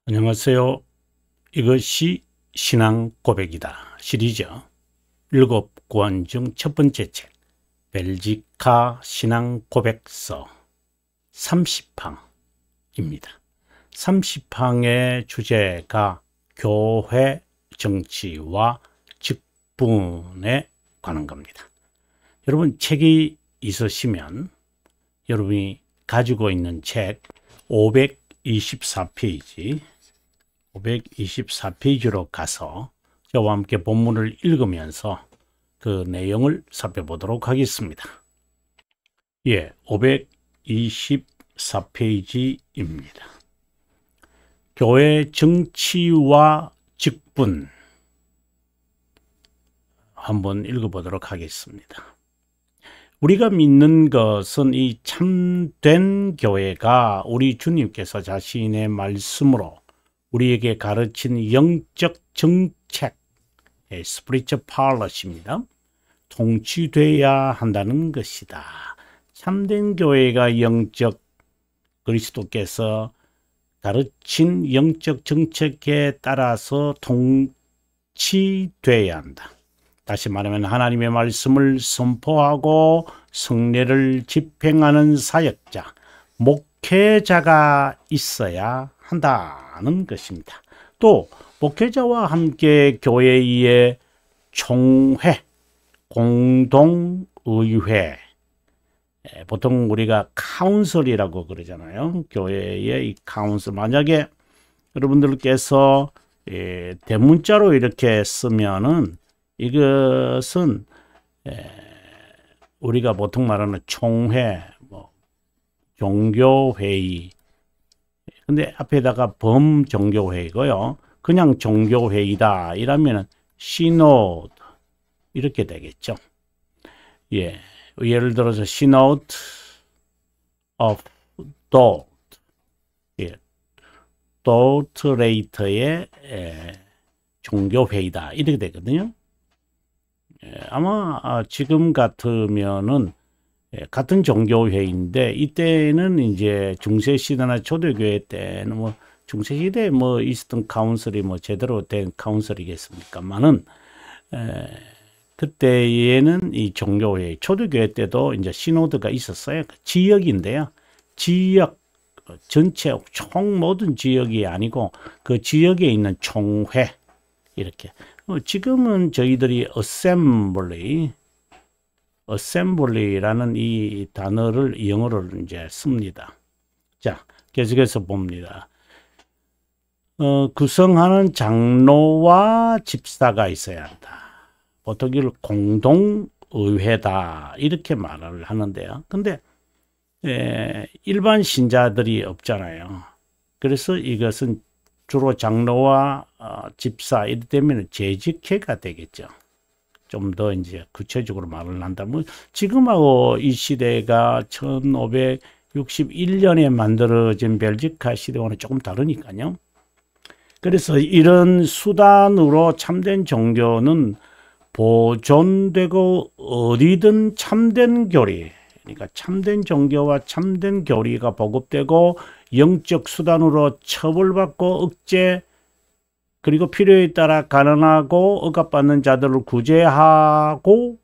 안녕하세요. 이것이 신앙 고백이다 시리즈 7권 중 첫 번째 책 벨지카 신앙 고백서 30항입니다. 30항의 주제가 교회 정치와 직분에 관한 겁니다. 여러분 책이 있으시면 여러분이 가지고 있는 책 524페이지로 가서 저와 함께 본문을 읽으면서 그 내용을 살펴보도록 하겠습니다. 524페이지입니다. 교회 정치와 직분 한번 읽어보도록 하겠습니다. 우리가 믿는 것은 이 참된 교회가 우리 주님께서 자신의 말씀으로 우리에게 가르친 영적 정책, spiritual policy입니다. 통치돼야 한다는 것이다. 참된 교회가 영적 그리스도께서 가르친 영적 정책에 따라서 통치돼야 한다. 다시 말하면 하나님의 말씀을 선포하고 성례를 집행하는 사역자, 목회자가 있어야 한다는 것입니다. 또 목회자와 함께 교회의 총회, 공동의회, 보통 우리가 카운슬이라고 그러잖아요. 교회의 이 카운슬, 만약에 여러분들께서 대문자로 이렇게 쓰면은 이것은 우리가 보통 말하는 총회, 종교회의, 근데 앞에다가 범종교회이고요. 그냥 종교회의다 이러면은 시노드 이렇게 되겠죠. 예를 들어서 시노드 of thought, thought later의 종교회의다 이렇게 되거든요. 아마 지금 같으면은 같은 종교회의인데 이때는 이제 중세시대나 초대교회 때는 뭐 중세시대에 뭐 있었던 카운슬이 뭐 제대로 된 카운슬이겠습니까만은 그때에는 이 종교회의 초대교회 때도 이제 시노드가 있었어요. 지역인데요. 지역 전체 총 모든 지역이 아니고 그 지역에 있는 총회 이렇게. 지금은 저희들이 assembly라는 이 단어를 영어로 이제 씁니다. 자, 계속해서 봅니다. 구성하는 장로와 집사가 있어야 한다. 보통 이걸 공동의회다 이렇게 말을 하는데요. 근데 일반 신자들이 없잖아요. 그래서 이것은 주로 장로와 집사 이럴 때면 재직회가 되겠죠. 좀 더 이제 구체적으로 말을 한다면 지금하고 이 시대가 1561년에 만들어진 벨지카 시대와는 조금 다르니까요. 그래서 이런 수단으로 참된 종교는 보존되고 어디든 참된 교리, 그러니까 참된 종교와 참된 교리가 보급되고 영적 수단으로 처벌받고 억제 그리고 필요에 따라 가난하고 억압받는 자들을 구제하고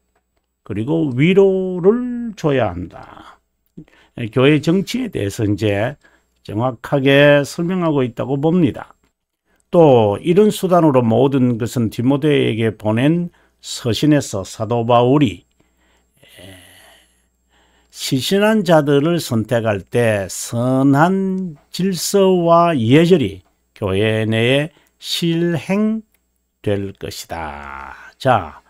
그리고 위로를 줘야 한다. 교회 정치에 대해서 이제 정확하게 설명하고 있다고 봅니다. 또 이런 수단으로 모든 것은 디모데에게 보낸 서신에서 사도 바울이 시신한 자들을 선택할 때 선한 질서와 예절이 교회 내에 실행될 것이다. 자,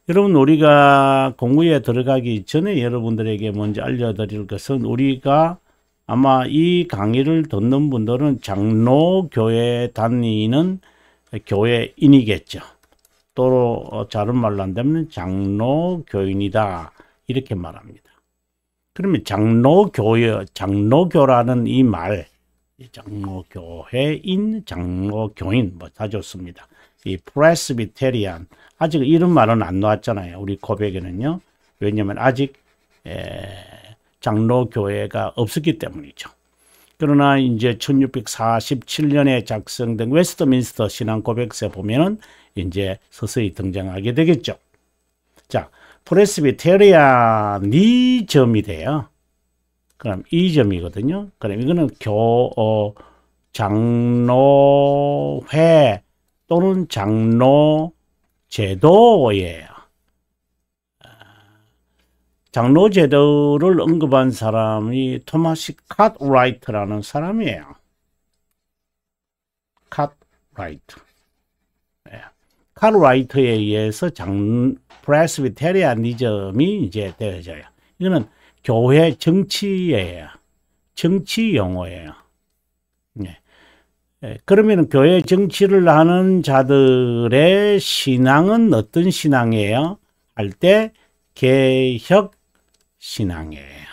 여러분 우리가 공부에 들어가기 전에 여러분들에게 먼저 알려드릴 것은 우리가 아마 이 강의를 듣는 분들은 장로교회 다니는 교회인이겠죠. 또 다른 말로 한다면 장로교인이다 이렇게 말합니다. 그러면 장로교라는 이 말, 장로교회인, 장로교인 뭐 다 좋습니다. 이 프레스비테리안 아직 이런 말은 안 나왔잖아요. 우리 고백에는요. 왜냐하면 아직 장로교회가 없었기 때문이죠. 그러나 이제 1647년에 작성된 웨스트민스터 신앙 고백서에 보면은 이제 서서히 등장하게 되겠죠. 자, 프레스비테리아니즘이 돼요. 그럼 이 점이거든요. 그럼 이거는 장로회 또는 장로 제도예요. 장로 제도를 언급한 사람이 토마시 카트라이트라는 사람이에요. 카트라이트. 카트라이트에 의해서 프레스비테리아니즘이 이제 되어져요. 이거는 교회 정치예요. 정치 용어예요. 네. 그러면 교회 정치를 하는 자들의 신앙은 어떤 신앙이에요? 할 때 개혁 신앙이에요.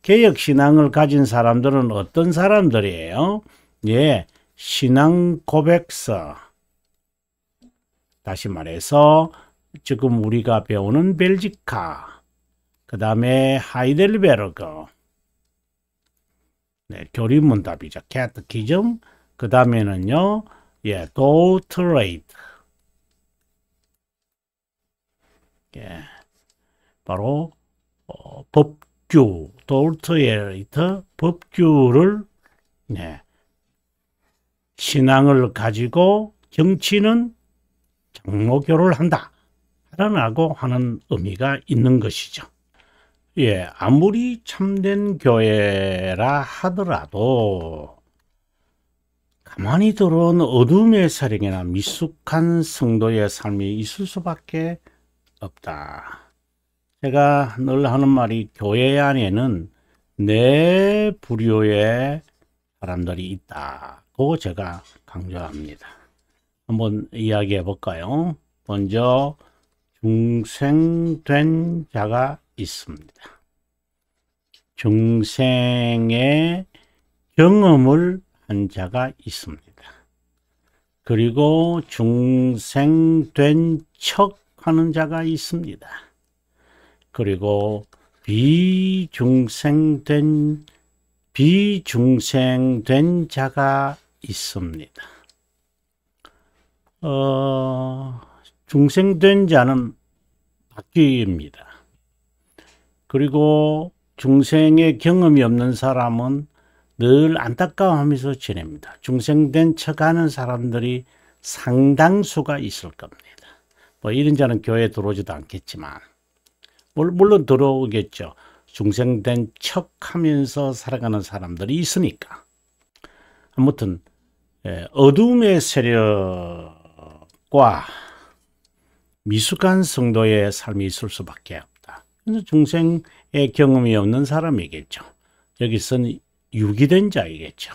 개혁 신앙을 가진 사람들은 어떤 사람들이에요? 예, 신앙 고백서. 다시 말해서 지금 우리가 배우는 벨지카, 그 다음에 하이델베르그, 네, 교리문답이죠. 캐테키즘, 그 다음에는요, 예, 도트레이트, 예, 바로 법규, 도트레이트, 법규를, 네, 신앙을 가지고 정치는 장로교를 한다 라고 하는 의미가 있는 것이죠. 예, 아무리 참된 교회라 하더라도 가만히 들어온 어둠의 세력이나 미숙한 성도의 삶이 있을 수밖에 없다. 제가 늘 하는 말이 교회 안에는 네 부류의 사람들이 있다고 제가 강조합니다. 한번 이야기해 볼까요? 먼저 중생된 자가 있습니다. 중생의 경험을 한 자가 있습니다. 그리고 중생된 척 하는 자가 있습니다. 그리고 비중생된 자가 있습니다. 중생된 자는 바뀝니다. 그리고 중생의 경험이 없는 사람은 늘 안타까워하면서 지냅니다. 중생된 척하는 사람들이 상당수가 있을 겁니다. 뭐 이런 자는 교회에 들어오지도 않겠지만 물론 들어오겠죠. 중생된 척하면서 살아가는 사람들이 있으니까. 아무튼 어둠의 세력과 미숙한 성도의 삶이 있을 수밖에 없다. 그래서 중생의 경험이 없는 사람이겠죠. 여기서는 유기된 자이겠죠.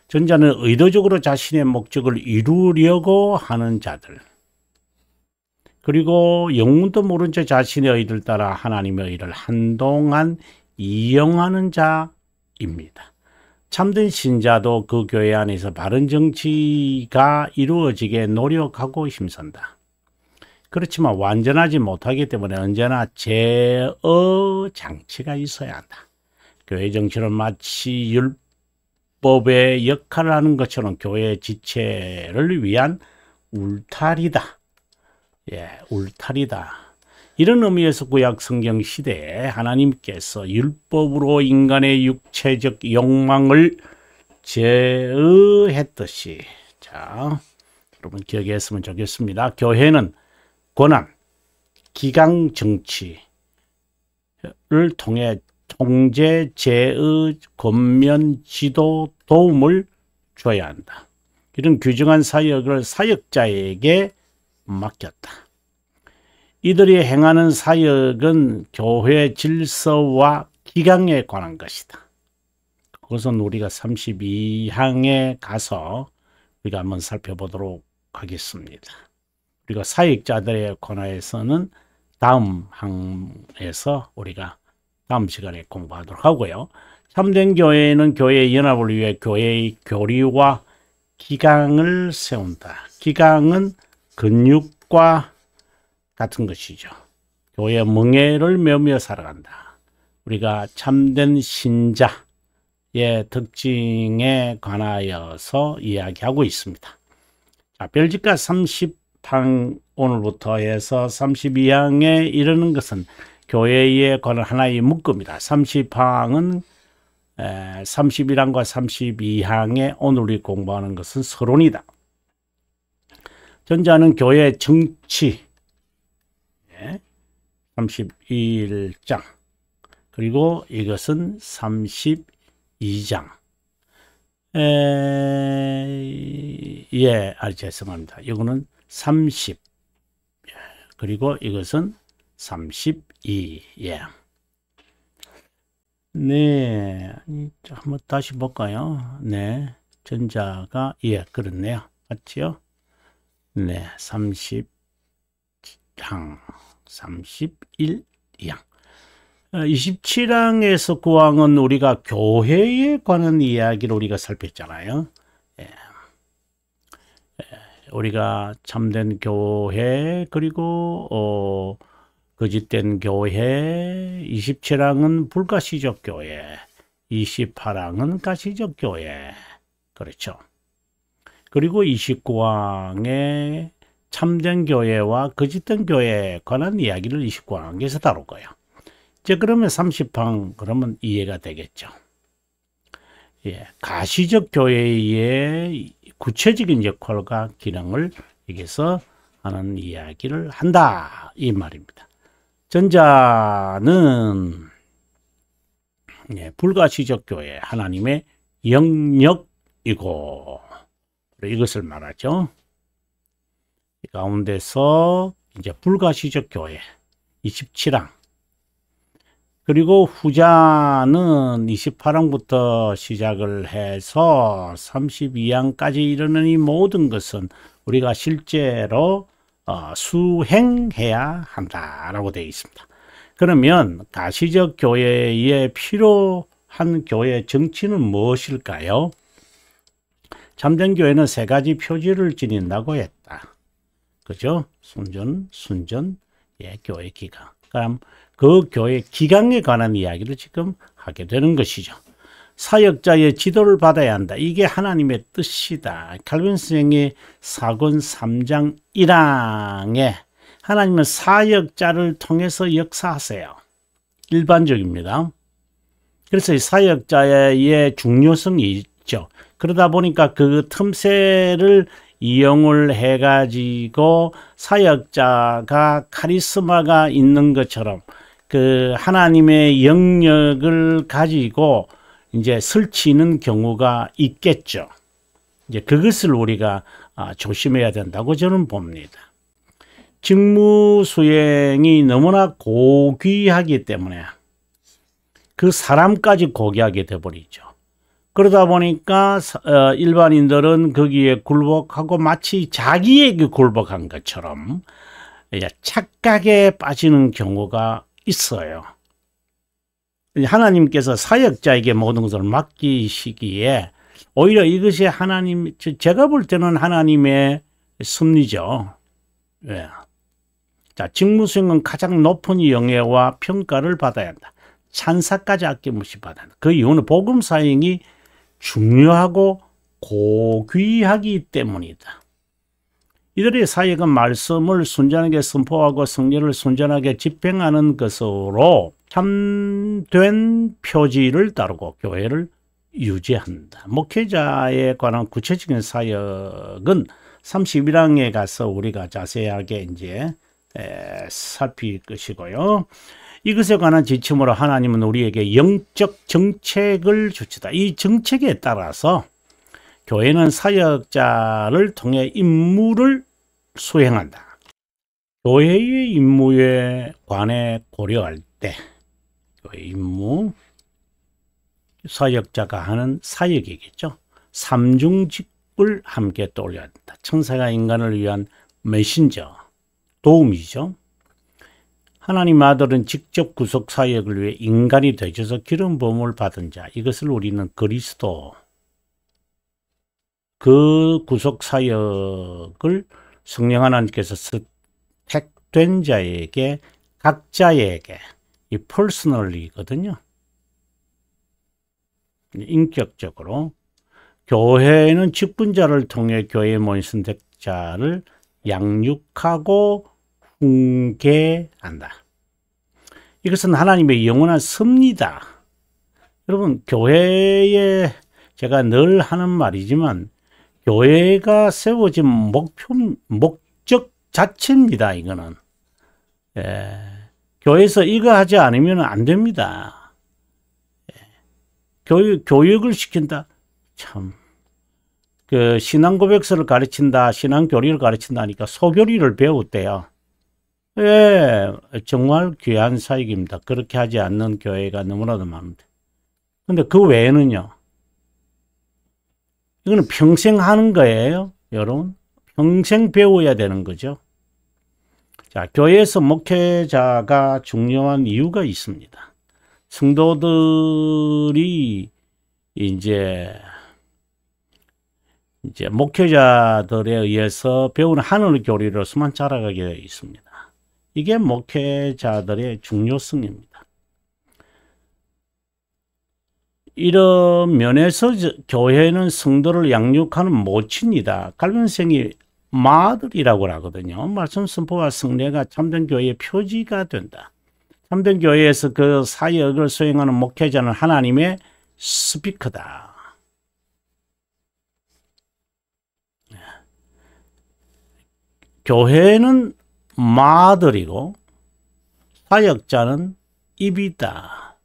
전자는 의도적으로 자신의 목적을 이루려고 하는 자들. 그리고 영문도 모른 채 자신의 의를 따라 하나님의 의를 한동안 이용하는 자입니다. 참된 신자도 그 교회 안에서 바른 정치가 이루어지게 노력하고 힘쓴다. 그렇지만 완전하지 못하기 때문에 언제나 제어 장치가 있어야 한다. 교회 정치는 마치 율법의 역할을 하는 것처럼 교회 지체를 위한 울타리다. 예, 울타리다. 이런 의미에서 구약 성경 시대에 하나님께서 율법으로 인간의 육체적 욕망을 제어했듯이, 자, 여러분 기억했으면 좋겠습니다. 교회는 권한, 기강 정치를 통해 통제, 제의, 권면, 지도, 도움을 줘야 한다. 이런 규정한 사역을 사역자에게 맡겼다. 이들이 행하는 사역은 교회 질서와 기강에 관한 것이다. 그것은 우리가 32항에 가서 우리가 한번 살펴보도록 하겠습니다. 우리가 사역자들에 관해서는 다음 항에서 우리가 다음 시간에 공부하도록 하고요. 참된 교회는 교회의 연합을 위해 교회의 교리와 기강을 세운다. 기강은 근육과 같은 것이죠. 교회의 멍에를 메우며 살아간다. 우리가 참된 신자, 특징에 관하여서 이야기하고 있습니다. 자, 별지가 30항 오늘부터 해서 32항에 이르는 것은 교회에 관한 하나의 문구입니다. 30항은 31항과 32항에 오늘 우리 공부하는 것은 서론이다. 전자는 교회 정치 31장, 그리고 이것은 32장. 죄송합니다. 이거는 30, 그리고 이것은 32. 네, 한번 다시 볼까요? 네, 전자가 그렇네요. 맞지요? 네, 30장, 31양. 27항에서 9항은 우리가 교회에 관한 이야기를 우리가 살폈잖아요. 우리가 참된 교회, 그리고 거짓된 교회. 27항은 불가시적 교회, 28항은 가시적 교회. 그렇죠. 그리고 29항에 참된 교회와 거짓된 교회에 관한 이야기를 29항에서 다룰 거예요. 이제 그러면 30항 그러면 이해가 되겠죠. 가시적 교회의 구체적인 역할과 기능을 여기서 하는 이야기를 한다, 이 말입니다. 전자는 불가시적 교회, 하나님의 영역이고, 이것을 말하죠. 이 가운데서 이제 불가시적 교회 27항, 그리고 후자는 28항부터 시작을 해서 32항까지 이르는 이 모든 것은 우리가 실제로 수행해야 한다라고 되어 있습니다. 그러면 가시적 교회에 필요한 교회 정치는 무엇일까요? 참된 교회는 세 가지 표지를 지닌다고 했다. 그죠? 순전, 교회 기강. 그럼 그 교회 기강에 관한 이야기를 지금 하게 되는 것이죠. 사역자의 지도를 받아야 한다. 이게 하나님의 뜻이다. 칼빈 선생의 사권 3장 1항에 하나님은 사역자를 통해서 역사하세요. 일반적입니다. 그래서 이 사역자의 중요성이 있죠. 그러다 보니까 그 틈새를 이용을 해가지고 사역자가 카리스마가 있는 것처럼 그 하나님의 영역을 가지고 이제 설치는 경우가 있겠죠. 이제 그것을 우리가 조심해야 된다고 저는 봅니다. 직무 수행이 너무나 고귀하기 때문에 그 사람까지 고귀하게 돼버리죠. 그러다 보니까 일반인들은 거기에 굴복하고 마치 자기에게 굴복한 것처럼 착각에 빠지는 경우가 있어요. 하나님께서 사역자에게 모든 것을 맡기시기에 오히려 이것이 제가 볼 때는 하나님의 섭리죠. 자, 직무 수행은 가장 높은 영예와 평가를 받아야 한다. 찬사까지 아낌없이 받아야 한다. 그 이유는 복음 사역이 중요하고 고귀하기 때문이다. 이들의 사역은 말씀을 순전하게 선포하고 성례를 순전하게 집행하는 것으로 참된 표지를 따르고 교회를 유지한다. 목회자에 관한 구체적인 사역은 31항에 가서 우리가 자세하게 이제 살필 것이고요. 이것에 관한 지침으로 하나님은 우리에게 영적 정책을 주시다. 이 정책에 따라서 교회는 사역자를 통해 임무를 수행한다. 교회의 임무에 관해 고려할 때 교회 임무, 사역자가 하는 사역이겠죠. 삼중직을 함께 떠올려야 한다. 천사가 인간을 위한 메신저, 도움이죠. 하나님 아들은 직접 구속 사역을 위해 인간이 되셔서 기름 부음을 받은 자, 이것을 우리는 그리스도, 그 구속 사역을 성령 하나님께서 택된 자에게, 각자에게 이 퍼스널리거든요. 인격적으로. 교회는 직분자를 통해 교회에 모인 선택자를 양육하고 훈계한다. 이것은 하나님의 영원한 섭리다. 여러분, 교회에 제가 늘 하는 말이지만 교회가 세워진 목적 자체입니다. 이거는. 교회에서 이거 하지 않으면 안 됩니다. 교육을 시킨다. 참. 그 신앙 고백서를 가르친다, 신앙 교리를 가르친다니까 소교리를 배웠대요. 정말 귀한 사역입니다. 그렇게 하지 않는 교회가 너무나도 많은데. 근데 그 외에는요. 이거는 평생 하는 거예요, 여러분. 평생 배워야 되는 거죠. 자, 교회에서 목회자가 중요한 이유가 있습니다. 성도들이 이제 목회자들에 의해서 배우는 하늘 교리로서만 자라가게 되어 있습니다. 이게 목회자들의 중요성입니다. 이런 면에서 교회는 성도를 양육하는 모친이다. 갈변생이 마들이라고 하거든요. 말씀 선포와 성례가 참된 교회의 표지가 된다. 참된 교회에서 그 사역을 수행하는 목회자는 하나님의 스피커다. 교회는 마들이고 사역자는 입이다.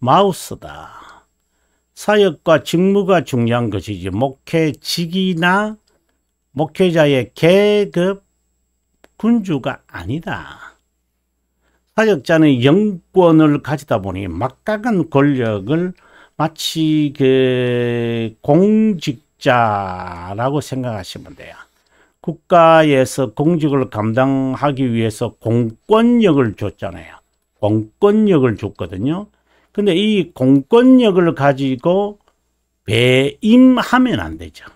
마우스다. 사역과 직무가 중요한 것이지 목회직이나 목회자의 계급 군주가 아니다. 사역자는 영권을 가지다 보니 막강한 권력을 마치 그 공직자라고 생각하시면 돼요. 국가에서 공직을 감당하기 위해서 공권력을 줬잖아요. 공권력을 줬거든요. 근데 이 공권력을 가지고 배임하면 안 되죠.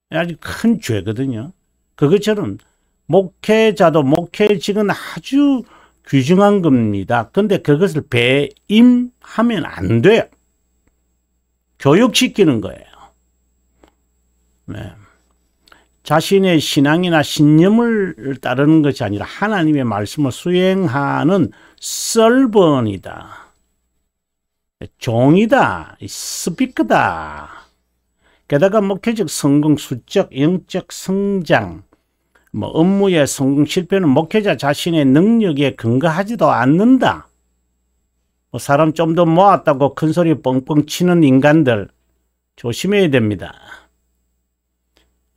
아주 큰 죄거든요. 그것처럼 목회자도 목회직은 아주 귀중한 겁니다. 근데 그것을 배임하면 안 돼요. 교육시키는 거예요. 네. 자신의 신앙이나 신념을 따르는 것이 아니라 하나님의 말씀을 수행하는 설번이다. 종이다. 스피커다. 게다가 목회적 성공, 수적, 영적 성장, 업무의 성공, 실패는 목회자 자신의 능력에 근거하지도 않는다. 사람 좀 더 모았다고 큰 소리 뻥뻥 치는 인간들 조심해야 됩니다.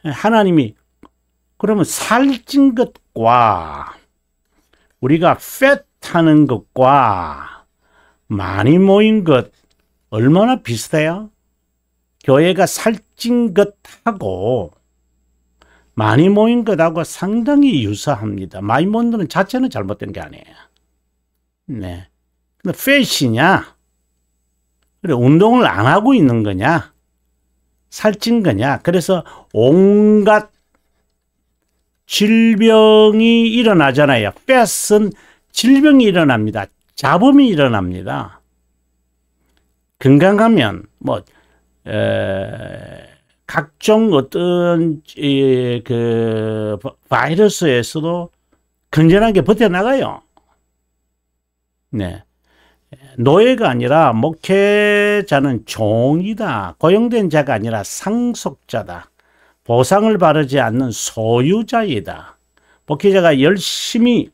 하나님이 그러면 살찐 것과 우리가 팻하는 것과 많이 모인 것 얼마나 비슷해요? 교회가 살찐 것하고 많이 모인 것하고 상당히 유사합니다. 많이 모인 것은 자체는 잘못된 게 아니에요. 네. 근데 팻이냐? 그래, 운동을 안 하고 있는 거냐? 살찐 거냐? 그래서 온갖 질병이 일어나잖아요. 팻은 질병이 일어납니다. 잡음이 일어납니다. 건강하면 각종 어떤 그 바이러스에서도 건전하게 버텨나가요. 네. 노예가 아니라 목회자는 종이다. 고용된 자가 아니라 상속자다. 보상을 바르지 않는 소유자이다. 목회자가 열심히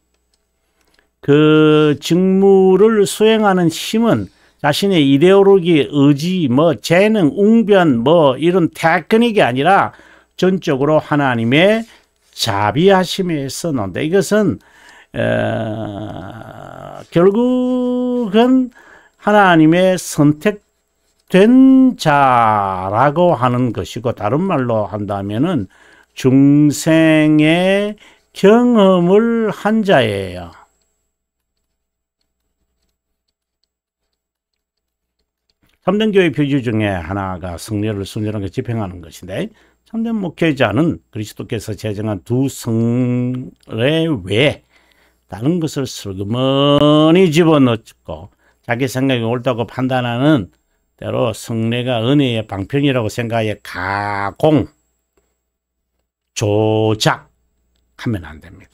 그 직무를 수행하는 힘은 자신의 이데올로기, 의지, 재능, 웅변, 이런 테크닉이 아니라 전적으로 하나님의 자비하심에서 나온다. 이것은 결국은 하나님의 선택된 자라고 하는 것이고, 다른 말로 한다면은 중생의 경험을 한 자예요. 참된 교회 표지 중에 하나가 성례를 순전하게 집행하는 것인데, 참된 목회자는 그리스도께서 제정한 두 성례 외에 다른 것을 슬그머니 집어넣고 자기 생각이 옳다고 판단하는 때로 성례가 은혜의 방편이라고 생각해 가공, 조작하면 안 됩니다.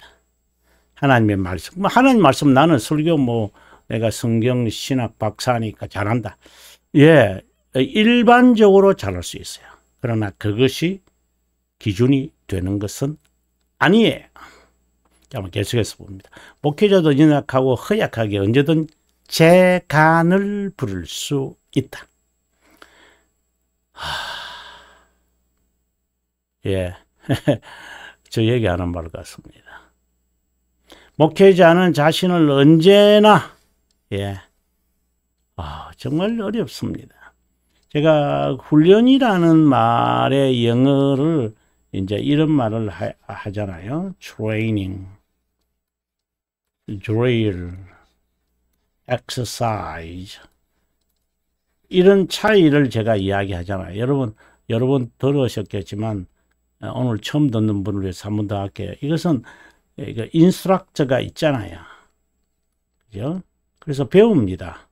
하나님의 말씀, 하나님 말씀 나는 설교 내가 성경 신학 박사니까 잘한다. 예, 일반적으로 잘할 수 있어요. 그러나 그것이 기준이 되는 것은 아니에요. 한번 계속해서 봅니다. 목회자도 연약하고 허약하게 언제든 재간을 부를 수 있다. 예, 저 얘기하는 말 같습니다. 목회자는 자신을 언제나 정말 어렵습니다. 제가 훈련이라는 말의 영어를 이제 이런 말을 하잖아요. training, drill, exercise. 이런 차이를 제가 이야기하잖아요. 여러분 들으셨겠지만 오늘 처음 듣는 분을 위해서 한 번 더 할게요. 이것은 인스트럭터가 있잖아요. 그죠? 그래서 배웁니다.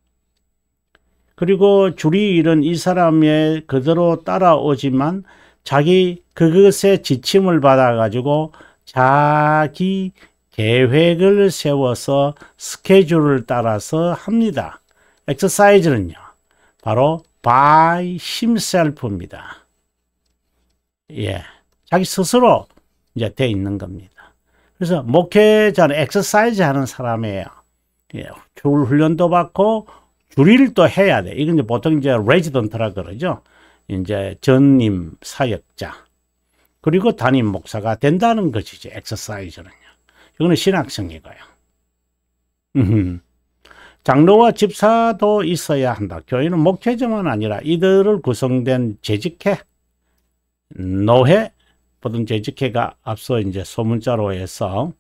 그리고 줄이 잃은 이 사람의 그대로 따라오지만 자기 그것에 지침을 받아가지고 자기 계획을 세워서 스케줄을 따라서 합니다. 엑서사이즈는요, 바로 by himself입니다. 예, 자기 스스로 이제 돼 있는 겁니다. 그래서 목회자는 엑서사이즈 하는 사람이에요. 예, 줄 훈련도 받고 줄일 또 해야 돼. 이건 이제 보통 이제 레지던트라 그러죠. 이제 전임 사역자 그리고 담임 목사가 된다는 것이죠. 엑서사이즈는요. 이거는 신학성이고요. 장로와 집사도 있어야 한다. 교회는 목회자만 아니라 이들을 구성된 재직회, 노회, 보통 재직회가 앞서 이제 소문자로 해서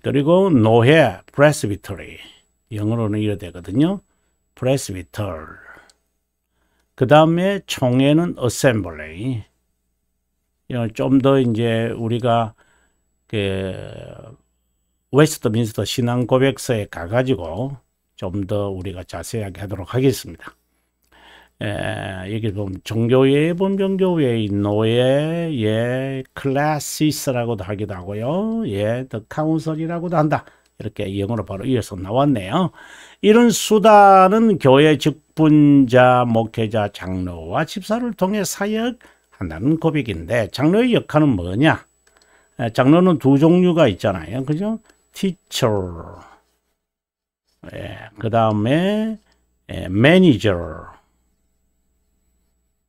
그리고 노회, presbytery. 영어로는 이래 되거든요. presbyter. 그 다음에 총회는 assembly. 좀 더 이제 우리가 웨스트민스터 신앙 고백서에 가가지고 좀 더 우리가 자세하게 하도록 하겠습니다. 여기 보면 종교회, 본병교회, 노예, 클래시스라고도 하기도 하고요. 더 카운슬이라고도 한다. 이렇게 영어로 바로 이어서 나왔네요. 이런 수단은 교회 직분자, 목회자, 장로와 집사를 통해 사역한다는 고백인데 장로의 역할은 뭐냐? 장로는 두 종류가 있잖아요. 그죠? teacher, 그 다음에 manager.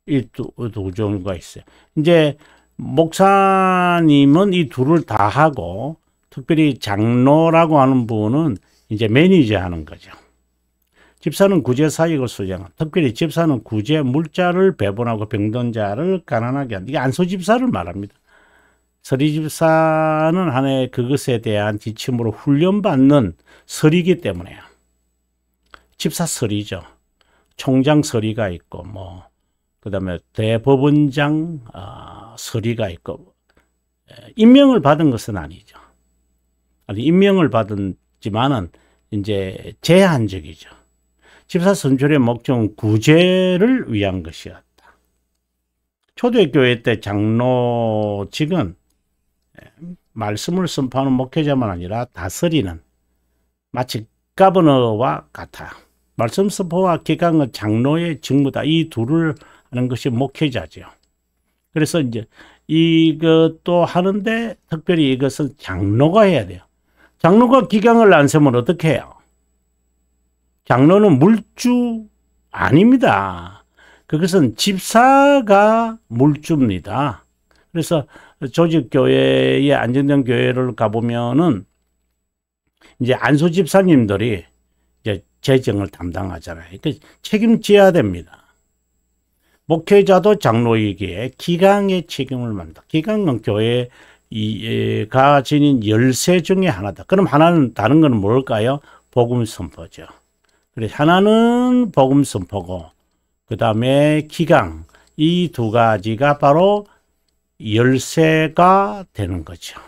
이 두 종류가 있어요. 이제 목사님은 이 둘을 다 하고 특별히 장로라고 하는 분은 이제 매니저 하는 거죠. 집사는 구제 사역을 수행한다. 특별히 집사는 구제 물자를 배분하고 병든 자를 가난하게 한다. 이게 안수 집사를 말합니다. 서리 집사는 하나의 그것에 대한 지침으로 훈련받는 서리이기 때문에요. 집사 서리죠. 총장 서리가 있고 그 다음에 대법원장 서리가 있고 임명을 받은 것은 아니죠. 아니, 임명을 받았지만은 이제 제한적이죠. 집사 선출의 목적은 구제를 위한 것이었다. 초대교회 때 장로직은 말씀을 선포하는 목회자만 아니라 다스리는 마치 가버너와 같아. 말씀 선포와 기강은 장로의 직무다. 이 둘을 하는 것이 목회자죠. 그래서 이제 이것도 하는데 특별히 이것은 장로가 해야 돼요. 장로가 기강을 안 세우면 어떻게 해요? 장로는 물주 아닙니다. 그것은 집사가 물주입니다. 그래서 조직교회에 안정된 교회를 가보면은 이제 안수 집사님들이 이제 재정을 담당하잖아요. 그러니까 책임져야 됩니다. 목회자도 장로이기에 기강의 책임을 만다. 기강은 교회가 지닌 열쇠 중에 하나다. 그럼 하나는 다른 건 뭘까요? 복음 선포죠. 그래서 하나는 복음 선포고 그 다음에 기강 이 두 가지가 바로 열쇠가 되는 거죠.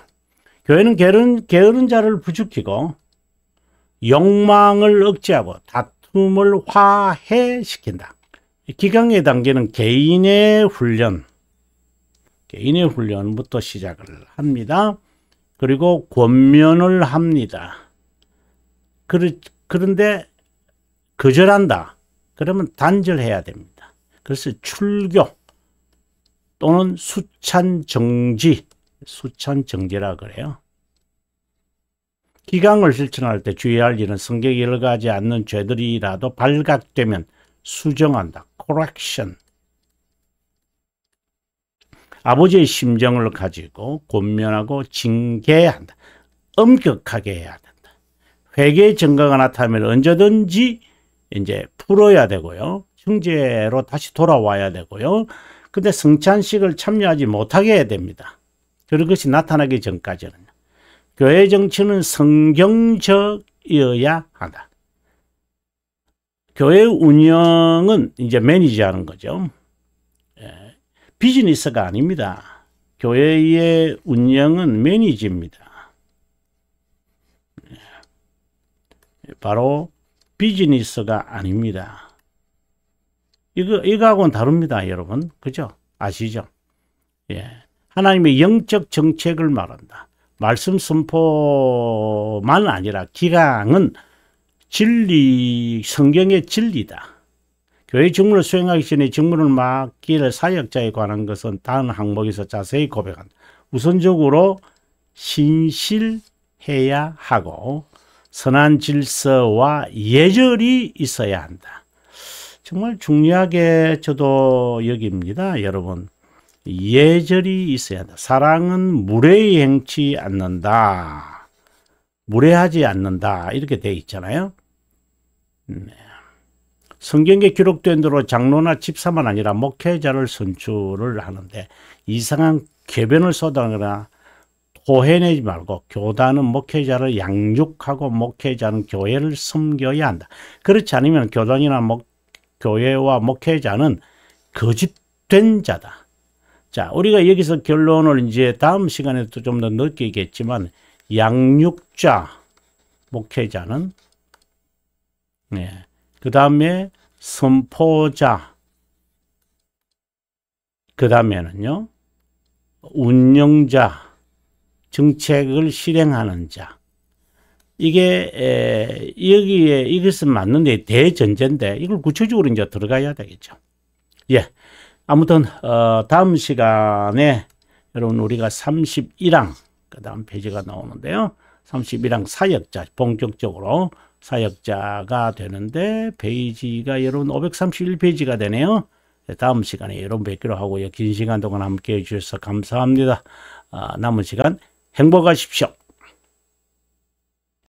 교회는 게으른 자를 부추기고 욕망을 억제하고 숨을 화해시킨다. 기강의 단계는 개인의 훈련부터 시작을 합니다. 그리고 권면을 합니다. 그런데 거절한다. 그러면 단절해야 됩니다. 그래서 출교 또는 수찬정지라 그래요. 기강을 실천할 때 주의할 일은 성격이 일가지 않는 죄들이라도 발각되면 수정한다. correction. 아버지의 심정을 가지고 권면하고 징계한다. 엄격하게 해야 된다. 회개의 증거가 나타나면 언제든지 이제 풀어야 되고요. 형제로 다시 돌아와야 되고요. 근데 성찬식을 참여하지 못하게 해야 됩니다. 그런 것이 나타나기 전까지는. 교회 정치는 성경적이어야 한다. 교회 운영은 이제 매니저하는 거죠. 비즈니스가 아닙니다. 교회의 운영은 매니지입니다. 바로 비즈니스가 아닙니다. 이거하고는 다릅니다, 여러분. 그죠? 아시죠? 예. 하나님의 영적 정책을 말한다. 말씀 선포만 아니라 기강은 진리, 성경의 진리다. 교회 직무를 수행하기 전에 직무를 맡길 사역자에 관한 것은 다음 항목에서 자세히 고백한다. 우선적으로 신실해야 하고 선한 질서와 예절이 있어야 한다. 정말 중요하게 저도 여깁니다, 여러분. 예절이 있어야 한다. 사랑은 무례히 행치 않는다. 무례하지 않는다. 이렇게 되어 있잖아요. 성경에 기록된 대로 장로나 집사만 아니라 목회자를 선출을 하는데 이상한 궤변을 쏟아내거나 토해내지 말고 교단은 목회자를 양육하고 목회자는 교회를 섬겨야 한다. 그렇지 않으면 교단이나 교회와 목회자는 거짓된 자다. 자, 우리가 여기서 결론을 이제 다음 시간에도 좀 더 느끼겠지만 양육자, 목회자는 그 다음에 선포자, 그 다음에는요 운영자, 정책을 실행하는 자. 이게 여기에 이것은 맞는데 대전제인데 이걸 구체적으로 이제 들어가야 되겠죠. 예, 아무튼 다음 시간에 여러분 우리가 31항 그 다음 페이지가 나오는데요. 31항 사역자, 본격적으로 사역자가 되는데 페이지가 여러분 531페이지가 되네요. 다음 시간에 여러분 뵙기로 하고요. 긴 시간 동안 함께 해주셔서 감사합니다. 남은 시간 행복하십시오.